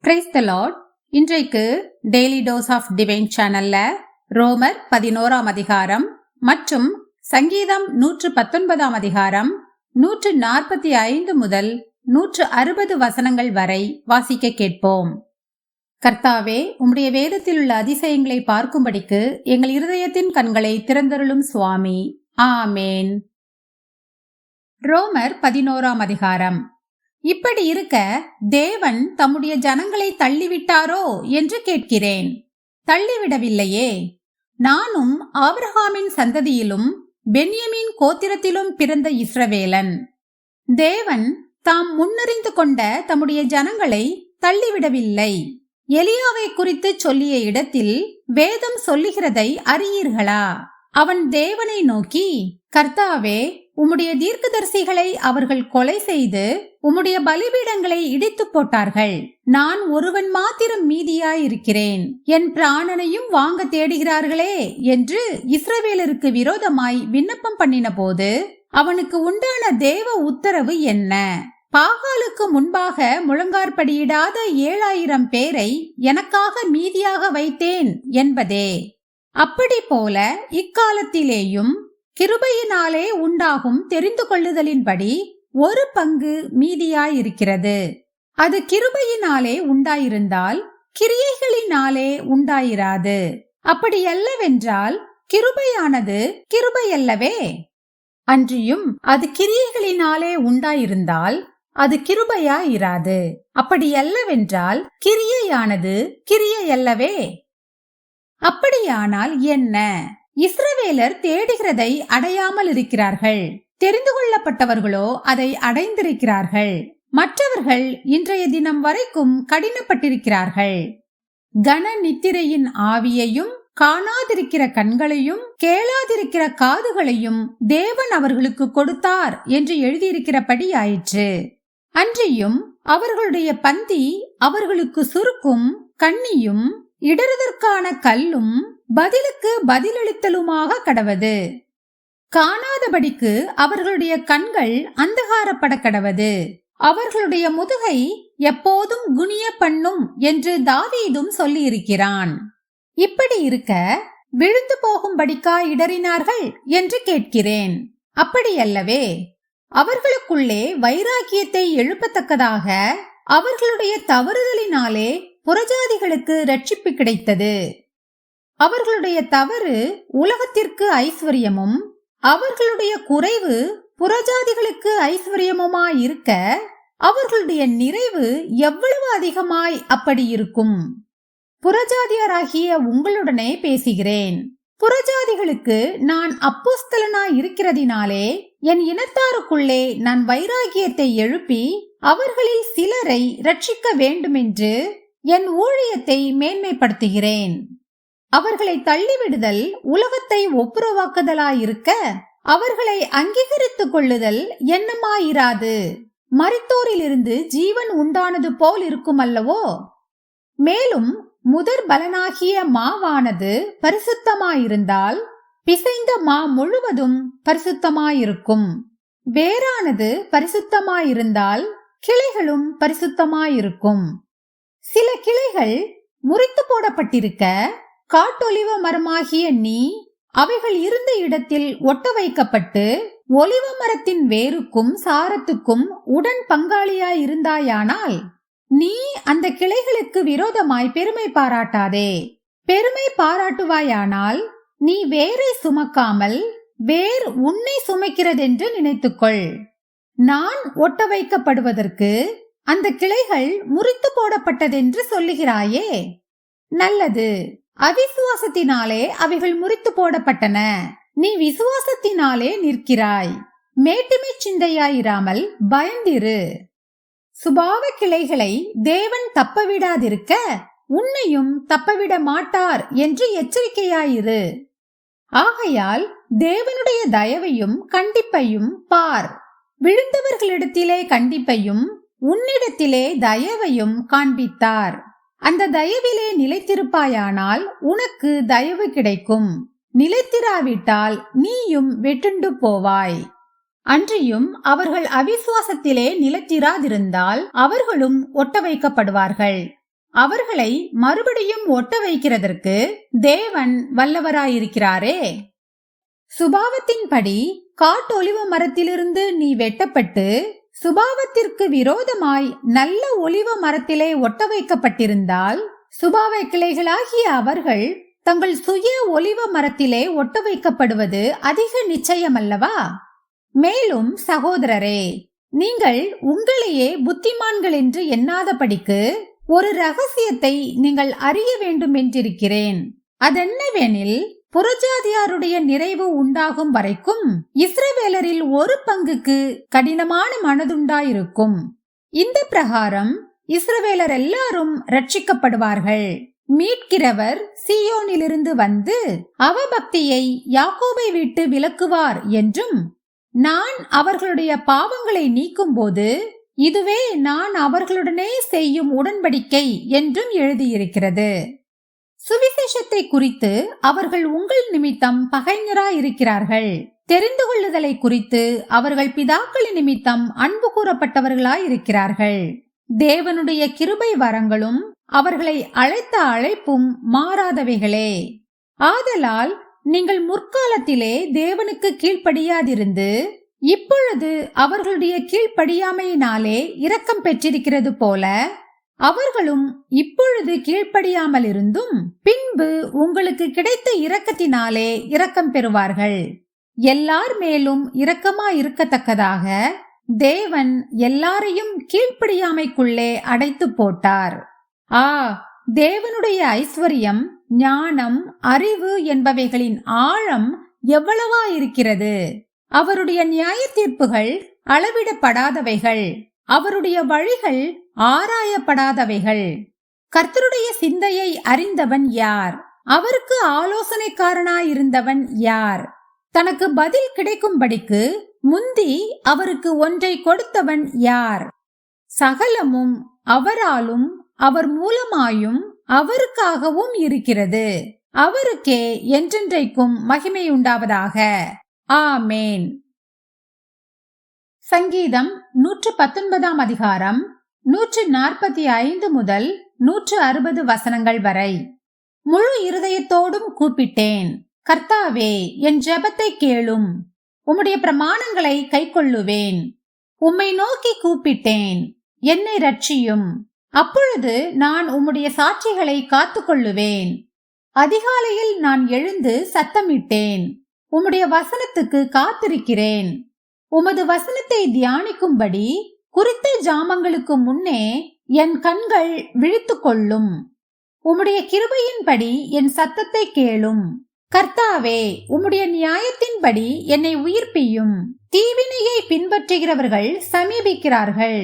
Praise the Lord. இன்றைக்கு daily dose of divine சேனல்ல ரோமர் 11ஆம் அதிகாரம் மற்றும் சங்கீதம் 119ஆம் அதிகாரம் 145 முதல் 160 வசனங்கள் வரை வாசிக்க கேட்போம். கர்த்தாவே, உம்முடைய வேதத்தில் உள்ள அதிசயங்களை பார்க்கும்படிக்கு எங்கள் இருதயத்தின் கண்களை திறந்தருளும் சுவாமி. ஆமேன். ரோமர் 11ஆம் அதிகாரம். இப்படி இருக்க தேவன் தம்முடைய ஜனங்களை தள்ளிவிட்டாரோ என்று கேட்கிறேன். தள்ளிவிடவில்லையே. நானும் ஆபிரகாமின் சந்ததியிலும் பென்யமீன் கோத்திரத்திலும் பிறந்த இஸ்ரவேலன். தேவன் தாம் முன்னறிந்து கொண்ட தம்முடைய ஜனங்களை தள்ளிவிடவில்லை. எலியாவை குறித்து சொல்லிய இடத்தில் வேதம் சொல்லுகிறதை அறியீர்களா? அவன் தேவனை நோக்கி, கர்த்தாவே, உம்முடைய தீர்க்கதரிசிகளை அவர்கள் கொலை செய்து உம்முடைய பலிபீடங்களை இடித்து போட்டார்கள். நான் ஒருவன் மாத்திரம் மீதியாயிருக்கிறேன். என் பிராணனையும் வாங்க தேடுகிறார்களே என்று இஸ்ரவேலருக்கு விரோதமாய் விண்ணப்பம் பண்ணின போது அவனுக்கு உண்டான தேவ உத்தரவு என்ன? பாகாலுக்கு முன்பாக முழங்கார்படியிடாத 7000 பேரை எனக்காக மீதியாக வைத்தேன் என்பதே. அப்படி போல இக்காலத்திலேயும் கிருபையினாலே உண்டாகும் தெரிந்து கொள்ளுதலின்படி ஒரு பங்கு மீதியாயிருக்கிறது. அது கிருபையினாலே உண்டாயிருந்தால் கிரியைகளினாலே உண்டாயிராது. அப்படியல்லவென்றால் கிருபையானது கிருபையல்லவே. அன்றியும் அது கிரியைகளினாலே உண்டாயிருந்தால் அது கிருபையாயிராது. அப்படியல்லவென்றால் கிரியையானது கிரியையல்லவே. அப்படியானால் என்ன? இஸ்ரவேலர் தேடுகிறதை அடையாமல் இருக்கிறார்கள். தெரிந்து கொள்ளப்பட்டவர்களோ அதை அடைந்திருக்கிறார்கள். மற்றவர்கள் இன்றைய தினம் வரைக்கும் கடினப்பட்டிருக்கிறார்கள். கன நித்திரையின் ஆவியையும் காணாதிருக்கிற கண்களையும் கேளாதிருக்கிற காதுகளையும் தேவன் அவர்களுக்கு கொடுத்தார் என்று எழுதியிருக்கிறபடி ஆயிற்று. அன்றியும் அவர்களுடைய பந்தி அவர்களுக்கு சுருக்கும் கண்ணியும் இடறுதற்கான கல்லும் பதிலுக்கு பதிலளித்தலுமாக கடவது. காணாதபடிக்கு அவர்களுடைய கண்கள் அந்தகாரப்பட கடவது. அவர்களுடைய முதுகை எப்போதும் குனிய பண்ணும் என்று தாவீதும் சொல்லியிருக்கிறான். இப்படி இருக்க விழுந்து போகும்படிக்கா இடறினார்கள் என்று கேட்கிறேன். அப்படியல்லவே. அவர்களுக்குள்ளே வைராக்கியத்தை எழுப்பத்தக்கதாக அவர்களுடைய தவறுதலினாலே புறஜாதிகளுக்கு ரட்சிப்பு கிடைத்தது. அவர்களுடைய தவறு உலகத்திற்கு ஐஸ்வர்யமும் அவர்களுடைய குறைவு புறஜாதிகளுக்கு ஐஸ்வர்யமுமாயிருக்க அவர்களுடைய நிறைவு எவ்வளவு அதிகமாய் அப்படி இருக்கும். புறஜாதியராகிய உங்களுடனே பேசுகிறேன். புறஜாதிகளுக்கு நான் அப்போஸ்தலனாய் இருக்கிறதினாலே என் இனத்தாருக்குள்ளே நான் வைராகியத்தை எழுப்பி அவர்களில் சிலரை ரட்சிக்க வேண்டுமென்று என் ஊழியத்தை மேன்மைப்படுத்துகிறேன். அவர்களை தள்ளிவிடுதல் உலகத்தை ஒப்புரவாக்குதலாயிருக்க அவர்களை அங்கீகரித்துக் கொள்ளுதல் எண்ணமாயிராது. மரித்தோரிலிருந்து ஜீவன் உண்டானது போல் இருக்கும் அல்லவோ? மேலும் முதற் பலனாகிய மாவானது பரிசுத்தமாயிருந்தால் பிசைந்த மா முழுவதும் பரிசுத்தமாயிருக்கும். வேரானது பரிசுத்தமாயிருந்தால் கிளைகளும் பரிசுத்தமாயிருக்கும். சில கிளைகள் முறித்து போடப்பட்டிருக்க காட்டொலிவ மரமாகிய நீ அவைகள் இருந்த இடத்தில் ஒட்ட வைக்கப்பட்டு ஒலிவ மரத்தின் வேருக்கும் சாரத்துக்கும் உடன் பங்காளியாயிருந்தாயானால் நீ அந்த கிளைகளுக்கு விரோதமாய் பெருமை பாராட்டாதே. பெருமை பாராட்டுவாயானால் நீ வேரை சுமக்காமல் வேர் உன்னை சுமைக்கிறதென்று நினைத்துக்கொள். நான் ஒட்ட வைக்கப்படுவதற்கு அந்த கிளைகள் முறித்து போடப்பட்டதென்று சொல்லுகிறாயே. நல்லது. அவிசுவாசத்தினாலே அவைகள் முறித்து போடப்பட்டன. நீ விசுவாசத்தினாலே நிற்கிறாய். மேட்டுமை சிந்தையாயிராமல் பயந்திரு. சுபாவ கிளைகளை தேவன் தப்பவிடாதிருக்க உன்னையும் தப்பவிட மாட்டார் என்று எச்சரிக்கையாயிரு. ஆகையால் தேவனுடைய தயவையும் கண்டிப்பையும் பார். விழுந்தவர்களிடத்திலே கண்டிப்பையும் உன்னிடத்திலே தயவையும் காண்பித்தார். அந்த தயவிலே நிலைத்திருப்பாயானால் உனக்கு தயவு கிடைக்கும். நிலைத்திராவிட்டால் நீயும் வெட்டுண்டு போவாய். அன்றியும் அவர்கள் அவிசுவாசத்திலே நிலைத்திராதிருந்தால் அவர்களும் ஒட்ட வைக்கப்படுவார்கள். அவர்களை மறுபடியும் ஒட்ட வைக்கிறதற்கு தேவன் வல்லவராயிருக்கிறாரே. சுபாவத்தின்படி காட்டொலிவ மரத்திலிருந்து நீ வெட்டப்பட்டு சுபாவத்திற்கு விரோதமாய் நல்ல ஒலிவ மரத்திலே ஒட்ட வைக்கப்பட்டிருந்தால் சுபாவ கிளைகளாகிய அவர்கள் தங்கள் சுய ஒலிவ மரத்திலே ஒட்ட வைக்கப்படுவது அதிக நிச்சயமல்லவா? மேலும் சகோதரரே, நீங்கள் உங்களையே புத்திமான்கள் என்று எண்ணாதபடிக்கு ஒரு ரகசியத்தை நீங்கள் அறிய வேண்டும் என்றிருக்கிறேன். அதென்னவெனில், புறஜாதியாருடைய நிறைவு உண்டாகும் வரைக்கும் இஸ்ரவேலரில் ஒரு பங்குக்கு கடினமான மனதுண்டாயிருக்கும். இந்த பிரகாரம் இஸ்ரவேலர் எல்லாரும் ரட்சிக்கப்படுவார்கள். மீட்கிறவர் சீயோனிலிருந்து வந்து அவபக்தியை யாக்கோபை விட்டு விலக்குவார் என்றும், நான் அவர்களுடைய பாவங்களை நீக்கும்போது இதுவே நான் அவர்களுடனே செய்யும் உடன்படிக்கை என்றும் எழுதியிருக்கிறது. சுவிசேஷத்தை குறித்து அவர்கள் உங்கள் நிமித்தம் பகைஞராயிருக்கிறார்கள். தெரிந்து கொள்ளுதலை குறித்து அவர்கள் பிதாக்களின் நிமித்தம் அன்பு கூறப்பட்டவர்களாயிருக்கிறார்கள். தேவனுடைய கிருபை வரங்களும் அவர்களை அழைத்த அழைப்பும் மாறாதவைகளே. ஆதலால் நீங்கள் முற்காலத்திலே தேவனுக்கு கீழ்ப்படியாதிருந்து இப்பொழுது அவர்களுடைய கீழ்ப்படியாமையினாலே இரக்கம் பெற்றிருக்கிறது போல அவர்களும் இப்பொழுது கீழ்ப்படியாமல் இருந்தும் பின்பு உங்களுக்கு கிடைத்த இரக்கத்தினாலே இரக்கம் பெறுவார்கள். எல்லார் மேலும் இரக்கமாயிருக்கத்தக்கதாக தேவன் எல்லாரையும் கீழ்ப்படியாமைக்குள்ளே அடைத்து போட்டார். தேவனுடைய ஐஸ்வர்யம், ஞானம், அறிவு என்பவைகளின் ஆழம் எவ்வளவா இருக்கிறது! அவருடைய நியாய தீர்ப்புகள் அளவிடப்படாதவைகள், அவருடைய வழிகள் ஆராயப்படாதவைகள். கர்த்தருடைய சிந்தையை அறிந்தவன் யார்? அவருக்கு ஆலோசனைக்காரனாயிருந்தவன் யார்? தனக்கு பதில் கிடைக்கும்படிக்கு முந்தி அவருக்கு ஒன்றை கொடுத்தவன் யார்? சகலமும் அவராலும் அவர் மூலமாயும் அவருக்காகவும் இருக்கிறது. அவருக்கே என்றென்றைக்கும் மகிமையுண்டாவதாக. ஆமேன். சங்கீதம் 119 அதிகாரம் 145 முதல் 160 வசனங்கள் வரை. முழு இருதயத்தோடும் கூப்பிட்டேன், கர்த்தாவே என் ஜெபத்தை கேளும். உம்முடைய பிரமாணங்களை கைக்கொள்ளுவேன். உம்மை நோக்கி கூப்பிட்டேன், என்னை ரட்சியும். அப்பொழுது நான் உம்முடைய சாட்சிகளை காத்துக்கொள்ளுவேன். அதிகாலையில் நான் எழுந்து சத்தமிட்டேன், உம்முடைய வசனத்துக்கு காத்திருக்கிறேன். உமது வசனத்தை தியானிக்கும்படி குறித்த ஜாமங்களுக்கு முன்னே என் கண்கள் விழித்துக் கொள்ளும். உம்முடைய கிருபையின்படி என் சத்தத்தை கேளும். கர்த்தாவே, உம்முடைய நியாயத்தின்படி என்னை உயிர்ப்பியும். தீவினையை பின்பற்றுகிறவர்கள் சமீபிக்கிறார்கள்.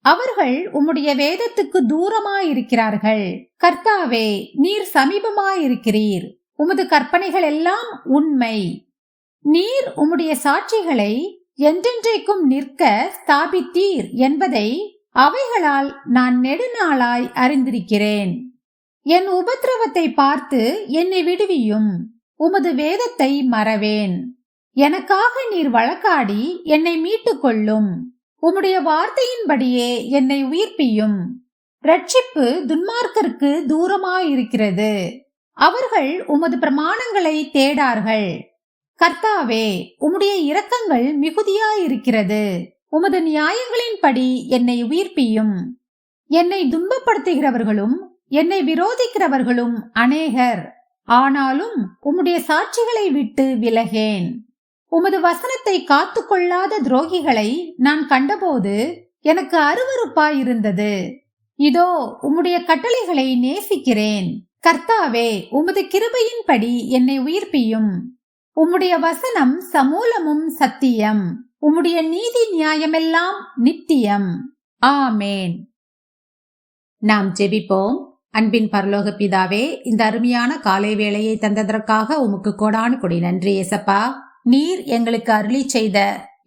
அவர்கள் உம்முடைய வேதத்துக்கு தூரமாயிருக்கிறார்கள். கர்த்தாவே, நீர் சமீபமாயிருக்கிறீர். உமது கற்பனைகள் எல்லாம் உண்மை. நீர் உம்முடைய சாட்சிகளை என்றென்றைக்கும் நிற்க ஸ்தாபித்தீர் என்பதை அவைகளால் நான் நெடுநாளாய் அறிந்திருக்கிறேன். என் உபத்திரவத்தை பார்த்து என்னை விடுவியும். உமது வேதத்தை மறவேன். எனக்காக நீர் வழக்காடி என்னை மீட்டுக் கொள்ளும். உம்முடைய வார்த்தையின்படியே என்னை உயிர்ப்பியும். ரட்சிப்பு துன்மார்க்கருக்கு தூரமாயிருக்கிறது. அவர்கள் உமது பிரமாணங்களை தேடார்கள். கர்த்தாவே, உம்முடைய இரக்கங்கள் மிகுதியாயிருக்கிறது. உமது நியாயங்களின்படி என்னை உயிர்ப்பியும். என்னை துன்பப்படுத்துகிறவர்களும் என்னை விரோதிக்கிறவர்களும் அநேகர். ஆனாலும் உம்முடைய சாட்சிகளை விட்டு விலகேன். உமது வசனத்தை காத்துக்கொள்ளாத துரோகிகளை நான் கண்டபோது எனக்கு அருவருப்பாயிருந்தது. இதோ, உம்முடைய கட்டளைகளை நேசிக்கிறேன். கர்த்தாவே, உமது கிருபையின்படி என்னை உயிர்ப்பியும். உம்முடைய வசனம் சமூலமும் சத்தியம். உம்முடைய நீதி நியாயமெல்லாம் நித்தியம். ஆமேன். நாம் ஜெபிப்போம். அன்பின் பரலோக பிதாவே, இந்த அருமையான காலை வேளையை தந்ததற்காக உமக்கு கோடானு கொடி நன்றி ஏசப்பா. நீர் எங்களுக்கு அருளி செய்த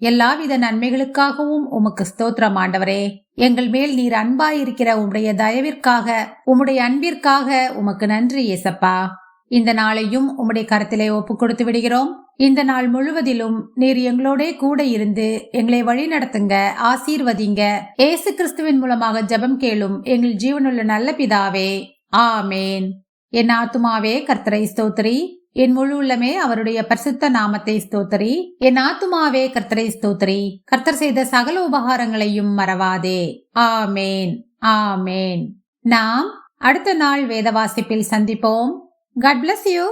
எல்லாவித நன்மைகளுக்காகவும் உமக்கு ஸ்தோத்திரம் ஆண்டவரே. எங்கள் மேல் நீர் அன்பாயிருக்கிற உம்முடைய தயவிற்காக, உம்முடைய அன்பிற்காக உமக்கு நன்றி ஏசப்பா. இந்த நாளையும் உம்முடைய கரத்திலே ஒப்பு கொடுத்து விடுகிறோம். இந்த நாள் முழுவதிலும் நீர் எங்களோட கூட இருந்து எங்களை வழி நடத்துங்க, ஆசீர்வதிங்க. இயேசு கிறிஸ்துவின் மூலமாக ஜெபம் கேளும் எங்கள் ஜீவனுள்ள நல்ல பிதாவே, ஆமேன். என் ஆத்துமாவே கர்த்தரை ஸ்தோத்திரி, என் முழு உள்ளமே அவருடைய பரிசுத்த நாமத்தை ஸ்தோத்திரி. என் ஆத்துமாவே கர்த்தரை ஸ்தோத்திரி, கர்த்தர் செய்த சகல உபகாரங்களையும் மறவாதே. ஆமேன், ஆமேன். நாம் அடுத்த நாள் வேத வாசிப்பில் சந்திப்போம். God bless you.